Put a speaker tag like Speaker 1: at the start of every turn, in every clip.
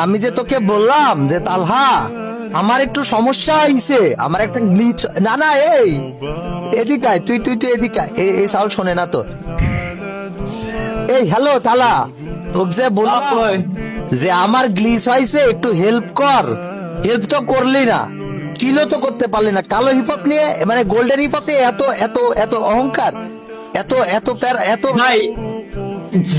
Speaker 1: আমি যে তোকে বললাম যে তালহা আমার একটু সমস্যা হয়েছে, আমার একটা গ্লিচ। না না, এই এদিকে আয়, তুই তুই তুই এদিকে আয়। এই সাউন্ড শোনে না তো। এই হ্যালো তালা, তোকে যে বললাম যে আমার গ্লিচ হয়েছে, একটু হেল্প কর। হেল্প তো করলি না, চিলো তো করতে পারলি না। কালো হিপহপ নিয়ে মানে গোল্ডেন হিপহপ নিয়ে এত এত এত অহংকার, এত এত এত
Speaker 2: ভাই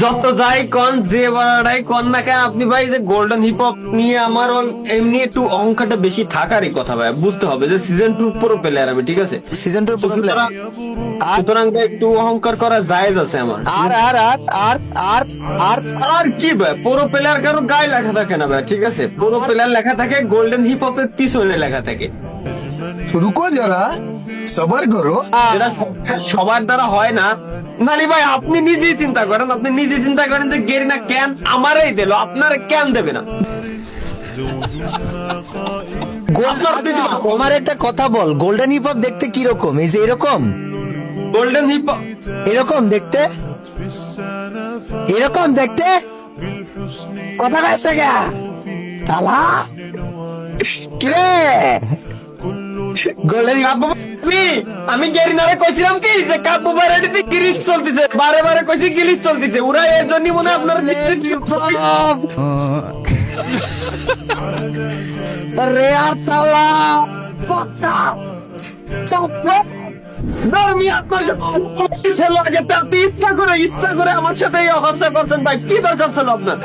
Speaker 2: যত যাই কন যে বাড়াই কন না কেন, আপনি ভাই যে গোল্ডেন হিপ হপ নিয়ে আমার এমনি একটু অহংকারটা বেশি থাকারই কথা ভাই। বুঝতে হবে যে সিজন 2 পুরো প্লেয়ার আমি, ঠিক আছে?
Speaker 1: সিজন 2
Speaker 2: সুতরাং ভাই একটু অহংকার করা জায়েজ আছে আমার।
Speaker 1: আর আর আর আর আর আর
Speaker 2: আর কি ভাই, পুরো প্লেয়ার কারো গায়ে লেখা থাকে না ভাই, ঠিক আছে? পুরো প্লেয়ার লেখা থাকে গোল্ডেন হিপ হপের পিছনে লেখা থাকে,
Speaker 3: रुको जरा सबर करो।
Speaker 2: যেটা সবার দ্বারা হয় না। নালি ভাই আপনি নিজেই চিন্তা করেন, আপনি নিজে চিন্তা করেন যে গেরিনা কেন আমারই দিল, আপনার কেন দেবে না?
Speaker 1: আমার একটা কথা বল, গোল্ডেন হিপ হপ দেখতে কিরকম? এই যে এরকম
Speaker 2: গোল্ডেন হিপ হপ
Speaker 1: এরকম দেখতে, এরকম দেখতে কথা কাছে গা তালা কিরে গোল্ডেন হিপ
Speaker 2: আমি গেরিনারে কইছিলাম কি যে কাব্য বাড়িতে গিরিশ চলতেছে, বারে বারে কইছি গিরিশ চলতেছে, ওরা এর জন্য মনে হয় আপনার
Speaker 1: রে আর তালা
Speaker 2: ইচ্ছা করে আমার সাথে এই অবস্থা করছেন ভাই, কি দরকার ছিল আপনার?